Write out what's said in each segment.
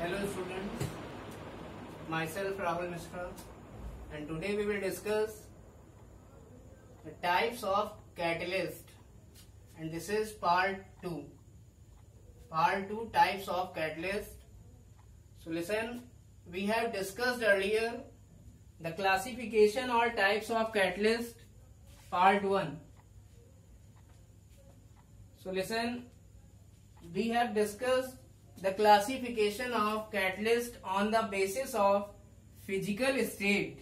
Hello students, myself Rahul Mishra, and today we will discuss the types of catalyst, and this is part 2. Part 2, types of catalyst. So listen, we have discussed earlier the classification or types of catalyst, part 1. So listen, we have discussed the classification of catalyst on the basis of physical state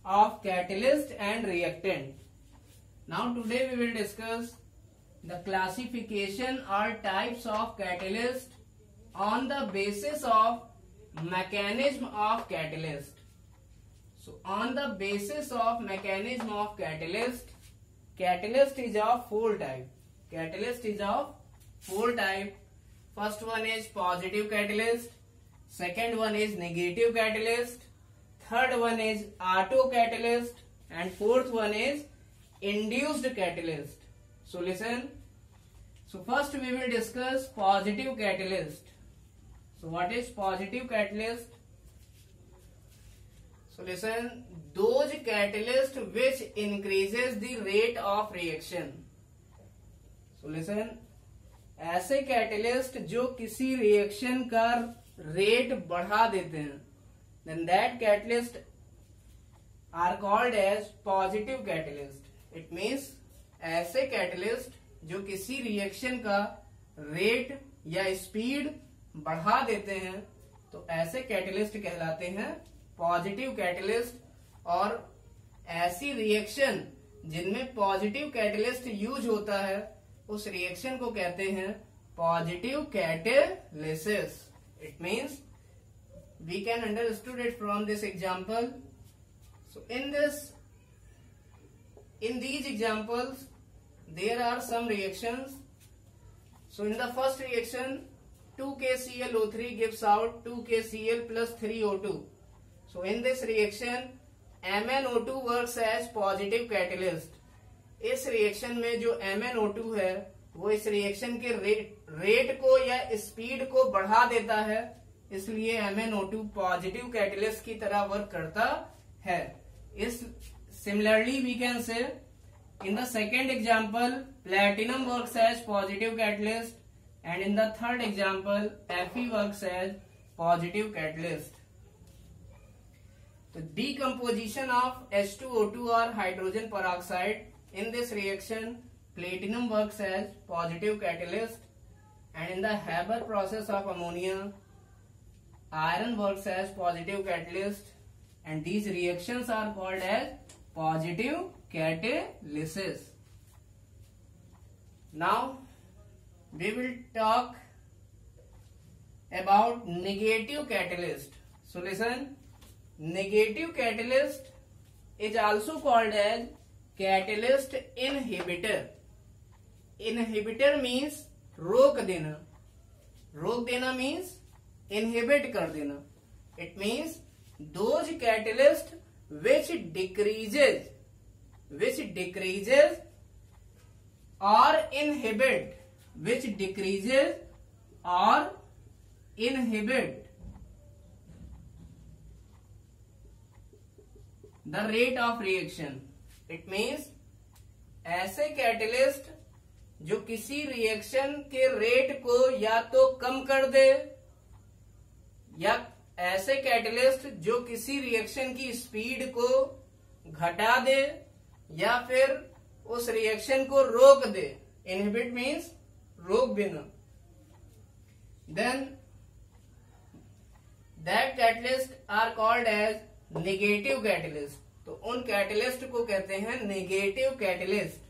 of catalyst and reactant. Now today we will discuss the classification or types of catalyst on the basis of mechanism of catalyst. So on the basis of mechanism of catalyst, catalyst is of 4 type. Catalyst is of 4 type. First one is positive catalyst, second one is negative catalyst, third one is auto catalyst, and fourth one is induced catalyst. So listen. So first we will discuss positive catalyst. So what is positive catalyst? So listen, those catalyst which increases the rate of reaction. So listen, ऐसे catalyst जो किसी reaction का rate बढ़ा देते हैं, then that catalyst are called as positive catalyst. It means ऐसे catalyst जो किसी रिएक्शन का रेट या स्पीड बढ़ा देते हैं, तो ऐसे कैटलिस्ट कहलाते हैं पॉजिटिव कैटलिस्ट. और ऐसी रिएक्शन जिनमें पॉजिटिव कैटलिस्ट यूज होता है, उस रिएक्शन को कहते हैं positive catalysis. It means we can understood it from this example. So in these examples there are some reactions. So in the first reaction 2KClO3 gives out 2KCl plus 3O2. So in this reaction MnO2 works as positive catalyst. इस reaction में जो MnO2 है वो इस reaction के rate को या speed को बढ़ा देता है, इसलिए MnO2 पॉजिटिव कैटलिस्ट की तरह वर्क करता है. इस similarly we can say in the second example platinum works as positive catalyst, and in the third example Fe works as positive catalyst. तो decomposition of H2O2 or hydrogen peroxide. In this reaction, platinum works as positive catalyst, and in the Haber process of ammonia, iron works as positive catalyst, and these reactions are called as positive catalysis. Now, we will talk about negative catalyst. So listen, negative catalyst is also called as catalyst inhibitor. Inhibitor means रोक देना. रोक देना means inhibit कर देना. It means those catalyst which decreases or inhibit, which decreases or inhibit the rate of reaction. It means ऐसे catalyst जो किसी reaction के रेट को या तो कम कर दे, या ऐसे कैटलिस्ट जो किसी रिएक्शन की स्पीड को घटा दे, या फिर उस रिएक्शन को रोक दे. इनहिबिट मीन्स रोक देना. Then that catalyst are called as negative catalyst. तो उन कैटलिस्ट को कहते हैं negative catalyst.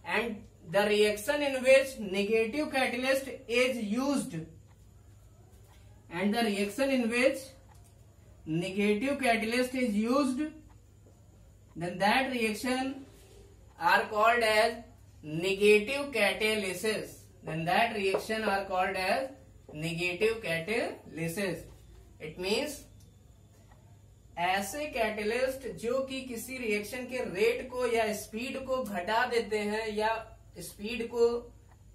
And the reaction in which negative catalyst is used, and the reaction in which negative catalyst is used, then that reaction are called as negative catalysis. Then that reaction are called as negative catalysis. It means ऐसे catalyst जो कि किसी reaction के rate को या speed को घटा देते हैं, या स्पीड को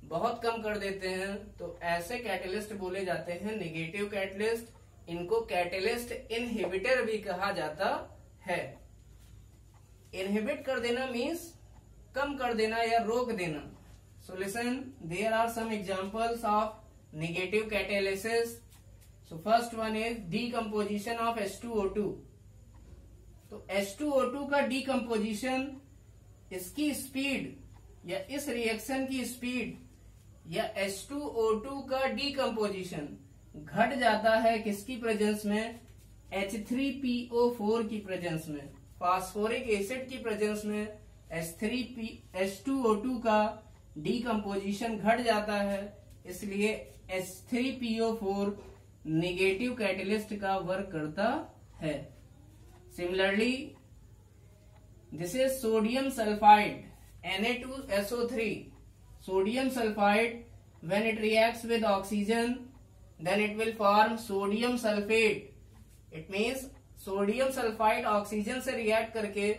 बहुत कम कर देते हैं, तो ऐसे कैटलिस्ट बोले जाते हैं नेगेटिव कैटलिस्ट। इनको कैटलिस्ट इनहिबिटर भी कहा जाता है। इनहिबिट कर देना मीन्स कम कर देना या रोक देना। So listen, there are some examples of negative catalysis. So first one is decomposition of H2O2। तो H2O2 का डीकम्पोजिशन, इसकी स्पीड या इस रिएक्शन की स्पीड या H2O2 का डीकम्पोजिशन घट जाता है किसकी प्रेजेंस में? H3PO4 की प्रेजेंस में। फास्फोरिक एसिड की प्रेजेंस में H2O2 का डीकम्पोजिशन घट जाता है, इसलिए H3PO4 नेगेटिव कैटलिस्ट का वर्क करता है। Similarly this is sodium sulphide Na2SO3। sodium sulfide, when it reacts with oxygen, then it will form sodium sulfate. It means sodium sulphide oxygen से रिएक्ट करके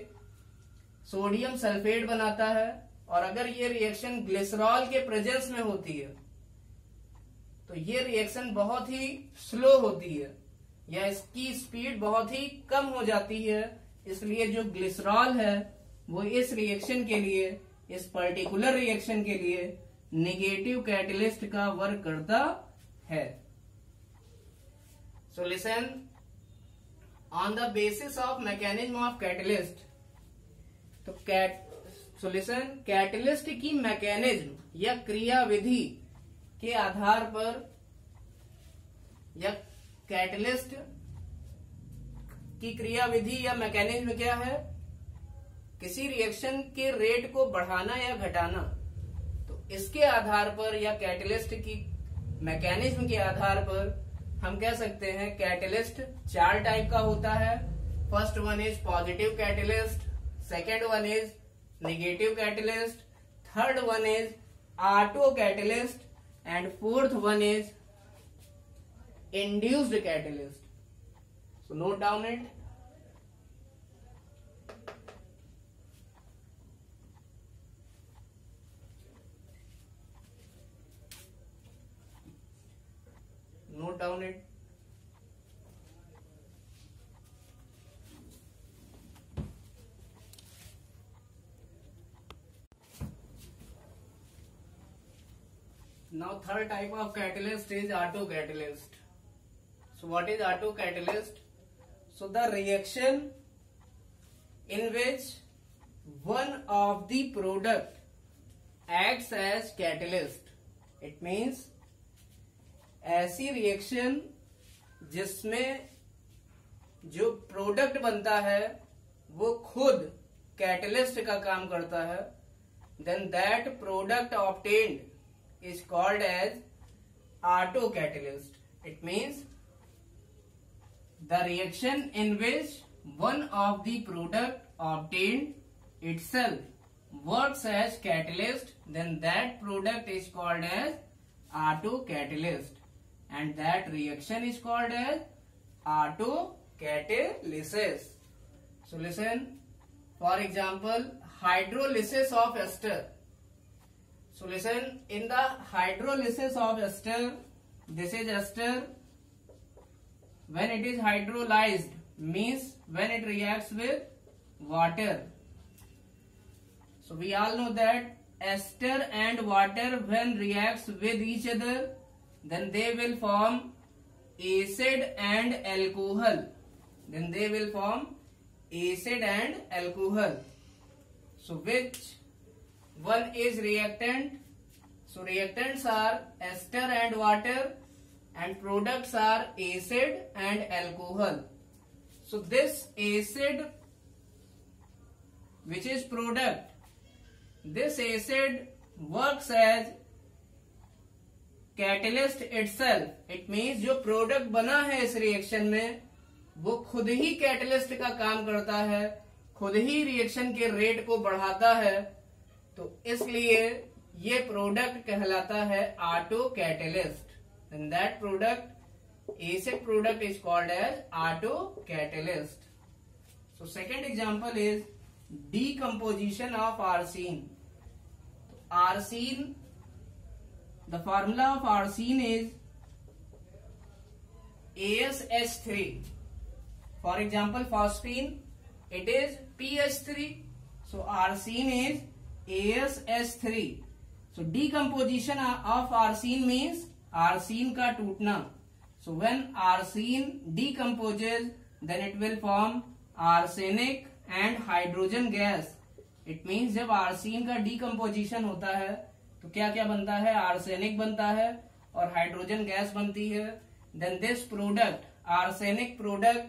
सोडियम सल्फेट बनाता है। और अगर ये रिएक्शन ग्लिसरॉल के प्रेजेंस में होती है तो ये रिएक्शन बहुत ही स्लो होती है या इसकी स्पीड बहुत ही कम हो जाती है, इसलिए जो ग्लिसरॉल है वो इस रिएक्शन के लिए, इस पर्टिकुलर रिएक्शन के लिए नेगेटिव कैटलिस्ट का वर्क करता है। So listen, on the basis of mechanism of catalyst, तो सो लिसन, कैटलिस्ट की मैकेनिज्म या क्रिया विधि के आधार पर या कैटलिस्ट की क्रिया विधि या मैकेनिज्म क्या है? किसी रिएक्शन के रेट को बढ़ाना या घटाना। तो इसके आधार पर या कैटलिस्ट की मैकेनिज्म के आधार पर हम कह सकते हैं कैटलिस्ट 4 टाइप का होता है। First one is positive catalyst, second one is negative catalyst, third one is auto catalyst and fourth one is induced catalyst. So note down it. Note down it. Now third type of catalyst is auto catalyst. So what is auto catalyst? So the reaction in which one of the product acts as catalyst. It means ऐसी reaction जिसमें जो product बनता है वो खुद catalyst का काम करता है, then that product obtained is called as auto catalyst. It means the reaction in which one of the product obtained itself works as catalyst, then that product is called as auto catalyst and that reaction is called as autocatalysis. So listen, for example, hydrolysis of ester. So listen, in the hydrolysis of ester, this is ester. When it is hydrolyzed means when it reacts with water. So we all know that ester and water when reacts with each other, then they will form acid and alcohol. Then they will form acid and alcohol. So which one is reactant? So reactants are ester and water and products are acid and alcohol. So this acid, which is product, this acid works as catalyst itself. It means जो product बना है इस reaction में वो खुद ही catalyst का काम करता है, खुद ही रिएक्शन के रेट को बढ़ाता है, तो इसलिए ये प्रोडक्ट कहलाता है auto catalyst. And that product, acid product, is called as auto catalyst. So second example is decomposition of arsine. Arsine the formula of arsine is AsH3. For example, phosphine, it is PH3. So arsine is AsH3. So decomposition of arsine means arsine का टूटना. So when arsine decomposes, then it will form arsenic and hydrogen gas. It means जब arsine का decomposition होता है तो क्या क्या बनता है? arsenic बनता है और हाइड्रोजन गैस बनती है. Then this product, arsenic product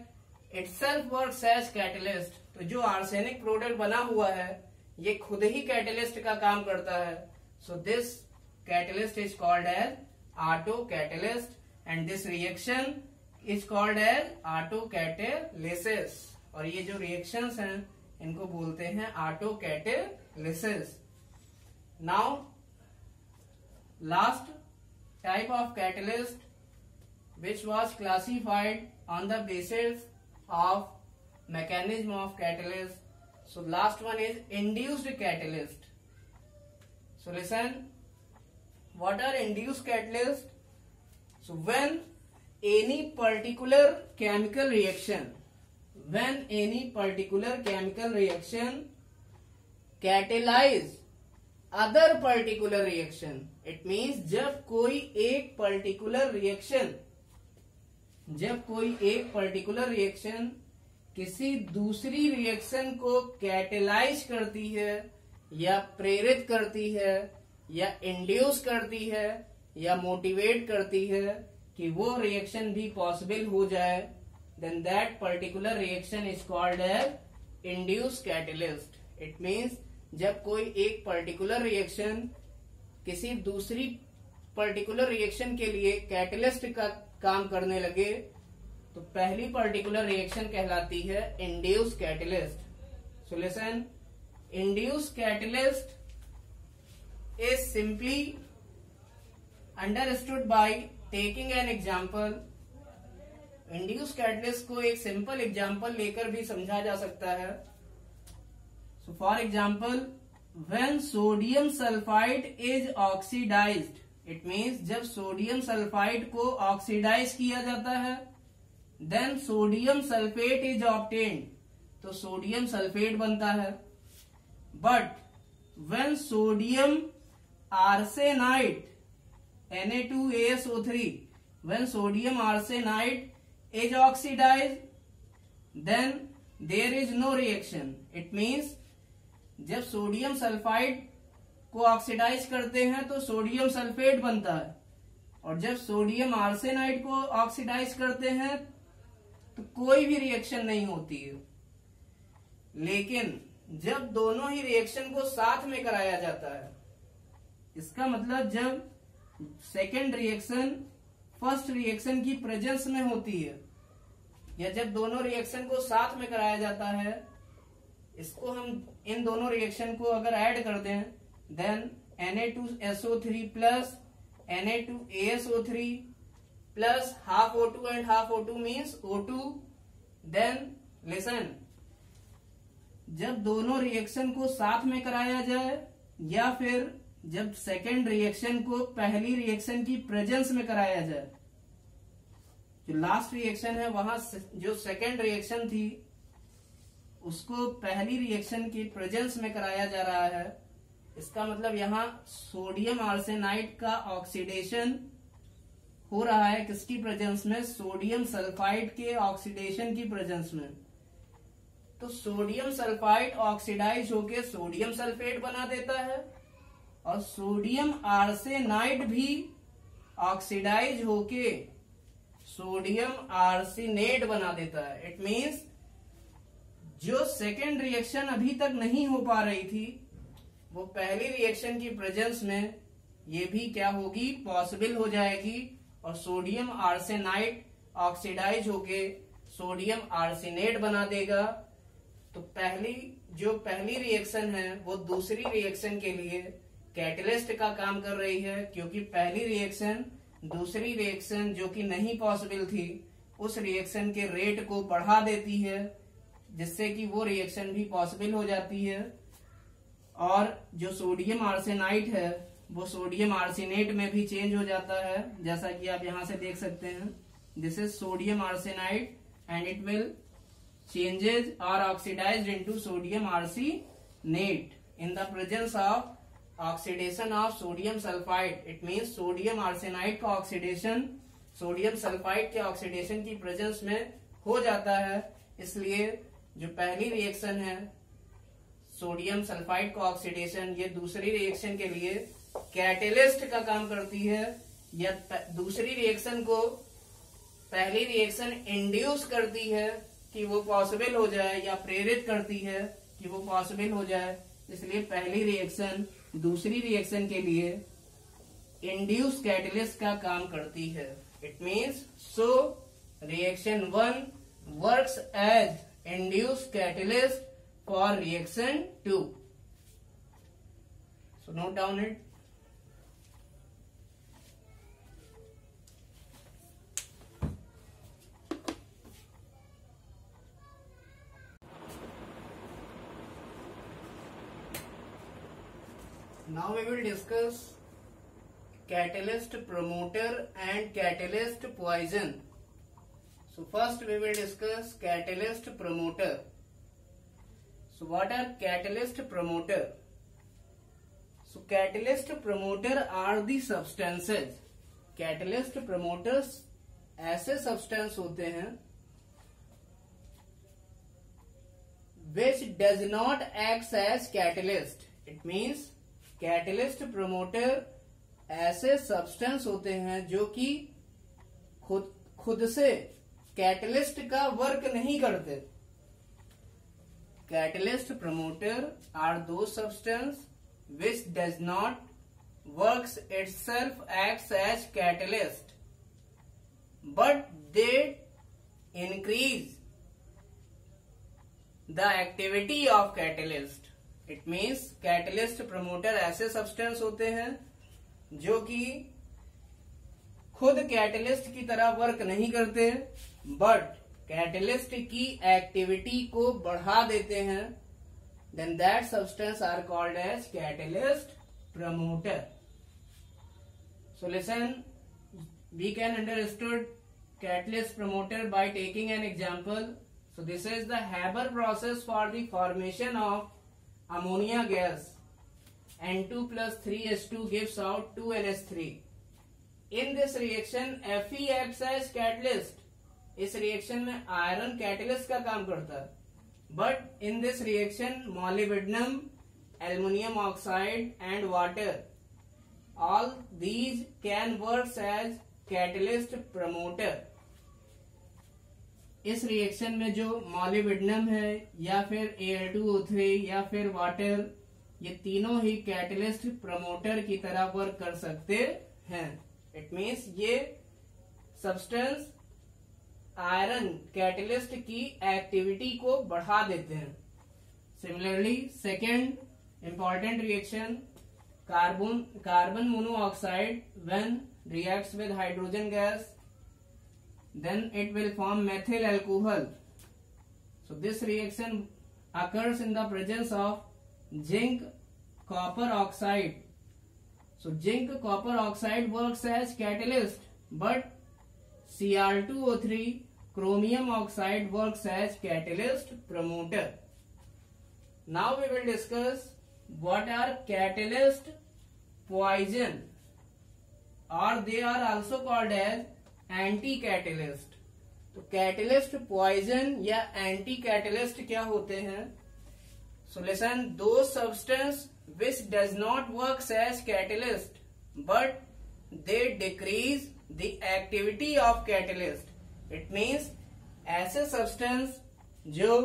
itself works as catalyst. तो जो arsenic product बना हुआ है ये खुद ही catalyst का काम करता है. So this catalyst is called as autocatalyst and this reaction is called as autocatalysis. और ये जो reactions हैं इनको बोलते हैं autocatalysis. Now last type of catalyst which was classified on the basis of mechanism of catalyst. So last one is induced catalyst. So listen, what are induced catalysts? So when any particular chemical reaction catalyze other particular reaction, it means जब कोई एक particular reaction किसी दूसरी reaction को catalyse करती है या प्रेरित करती है या इंड्यूस करती है या मोटिवेट करती है कि वो रिएक्शन भी पॉसिबल हो जाए, then that particular reaction is called as induce catalyst. It means जब कोई एक पर्टिकुलर रिएक्शन किसी दूसरी पर्टिकुलर रिएक्शन के लिए कैटलिस्ट का काम करने लगे तो पहली पर्टिकुलर रिएक्शन कहलाती है induce catalyst. So listen, induce catalyst is simply understood by taking an example. Induced catalyst को एक सिंपल एग्जाम्पल लेकर भी समझा जा सकता है. So for example, when sodium sulfide is oxidized, it means जब सोडियम सल्फाइड को ऑक्सीडाइज किया जाता है, then sodium sulfate is obtained, तो सोडियम सल्फेट बनता है. But when sodium arsenide Na2ASO3, when sodium arsenide is oxidized, then there is no reaction. It means जब sodium sulphide को ऑक्सीडाइज करते हैं तो सोडियम सल्फेट बनता है और जब सोडियम आर्सेनाइड को ऑक्सीडाइज करते हैं तो कोई भी रिएक्शन नहीं होती है. लेकिन जब दोनों ही रिएक्शन को साथ में कराया जाता है, इसका मतलब जब सेकेंड रिएक्शन फर्स्ट रिएक्शन की प्रेजेंस में होती है या जब दोनों रिएक्शन को साथ में कराया जाता है, इसको हम इन दोनों रिएक्शन को अगर ऐड कर दें, then Na2SO3 plus Na2ASO3 plus half O2 and half O2 means O2. Then listen, जब दोनों रिएक्शन को साथ में कराया जाए या फिर जब सेकेंड रिएक्शन को पहली रिएक्शन की प्रेजेंस में कराया जाए, जो लास्ट रिएक्शन है वहां जो सेकेंड रिएक्शन थी उसको पहली रिएक्शन की प्रेजेंस में कराया जा रहा है. इसका मतलब यहाँ सोडियम आर्सेनाइड का ऑक्सीडेशन हो रहा है किसकी प्रेजेंस में? सोडियम सल्फाइड के ऑक्सीडेशन की प्रेजेंस में. तो सोडियम सल्फाइड ऑक्सीडाइज होके सोडियम सल्फेट बना देता है और सोडियम आर्सेनाइड भी ऑक्सीडाइज होके सोडियम आर्सेनेट बना देता है. इट मीन्स जो सेकेंड रिएक्शन अभी तक नहीं हो पा रही थी वो पहली रिएक्शन की प्रेजेंस में ये भी क्या होगी? पॉसिबल हो जाएगी और सोडियम आर्सेनाइड ऑक्सीडाइज होके सोडियम आर्सेनेट बना देगा. तो पहली रिएक्शन है वो दूसरी रिएक्शन के लिए कैटलिस्ट का काम कर रही है, क्योंकि पहली रिएक्शन दूसरी रिएक्शन जो कि नहीं पॉसिबल थी उस रिएक्शन के रेट को बढ़ा देती है, जिससे कि वो रिएक्शन भी पॉसिबल हो जाती है. और जो सोडियम आर्सेनाइड है वो सोडियम आर्सेनेट में भी चेंज हो जाता है, जैसा कि आप यहां से देख सकते हैं। This is sodium arsenide and it will changes और oxidised into sodium arsenate in the presence of oxidation of sodium sulphide. It means sodium arsenide का ऑक्सीडेशन सोडियम सल्फाइड के ऑक्सीडेशन की प्रेजेंस में हो जाता है। इसलिए जो पहली रिएक्शन है सोडियम सल्फाइड का ऑक्सीडेशन, ये दूसरी रिएक्शन के लिए कैटेलिस्ट का काम करती है। या दूसरी रिएक्शन को पहली रिएक्शन इंड्यूस करती है कि वो पॉसिबल हो जाए, या प्रेरित करती है कि वो पॉसिबल हो जाए। इसलिए पहली रिएक्शन दूसरी रिएक्शन के लिए इंड्यूस कैटेलिस्ट का काम करती है। It means so reaction 1 works as induce catalyst for reaction 2. So note down it. Now we will discuss catalyst promoter and catalyst poison. So first we will discuss catalyst promoter. So what are catalyst promoter? So catalyst promoter are the substances. Catalyst promoters ऐसे substance होते हैं which does not act as catalyst. It means catalyst promoter ऐसे substance होते हैं जो कि खुद से catalyst का work नहीं करते। Catalyst promoter are those substance which does not works itself acts as catalyst, but they increase the activity of catalyst. It means catalyst promoter ऐसे substance होते हैं जो कि खुद कैटेलिस्ट की तरह वर्क नहीं करते, बट कैटेलिस्ट की एक्टिविटी को बढ़ा देते हैं। Then that substance are called as catalyst promoter. So listen, we can understood catalyst promoter by taking an example. So this is the Haber process for the formation of ammonia gas. N2 plus 3H2 gives out 2NH3. In this reaction Fe acts as catalyst. इस reaction में iron catalyst का काम करता है, but in this reaction molybdenum, aluminium oxide and water, all these can work as catalyst promoter. इस reaction में जो molybdenum है या फिर Al2O3 या फिर वाटर, ये तीनों ही कैटेलिस्ट प्रमोटर की तरह वर्क कर सकते हैं। इट मीन्स ये सब्सटेंस आयरन कैटेलिस्ट की एक्टिविटी को बढ़ा देते हैं। Similarly second important reaction carbon monoxide when reacts with hydrogen gas, then it will form methyl alcohol. So this reaction occurs in the presence of zinc copper oxide. So zinc copper oxide works as catalyst, but Cr2O3 chromium oxide works as catalyst promoter. Now we will discuss what are catalyst poison, or they are also called as anti-catalyst. तो catalyst poison या anti-catalyst क्या होते हैं? So listen, those substance which does not works as catalyst, but they decrease the activity of catalyst. It means ऐसे substance जो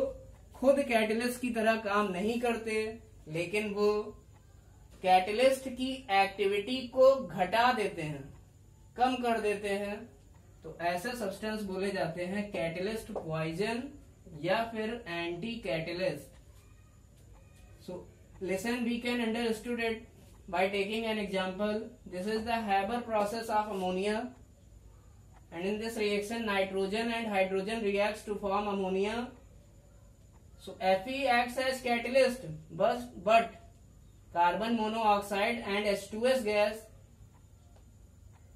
खुद catalyst की तरह काम नहीं करते, लेकिन वो कैटेलिस्ट की एक्टिविटी को घटा देते हैं, कम कर देते हैं, तो ऐसे सब्सटेंस बोले जाते हैं कैटेलिस्ट पॉइजन या फिर anti catalyst. So listen, we can understood it by taking an example. This is the Haber process of ammonia, and in this reaction nitrogen and hydrogen reacts to form ammonia. So Fe acts as catalyst, but carbon monoxide and H2S gas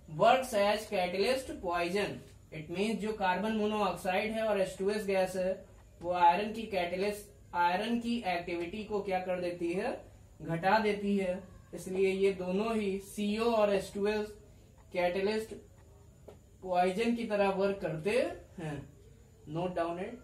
works as catalyst poison. It means जो carbon monoxide है और H2S gas है वो iron की catalyst iron की activity को क्या कर देती है, घटा देती है। इसलिए ये दोनों ही CO और H2S कैटलिस्ट पॉइजन की तरह वर्क करते हैं। Note down it.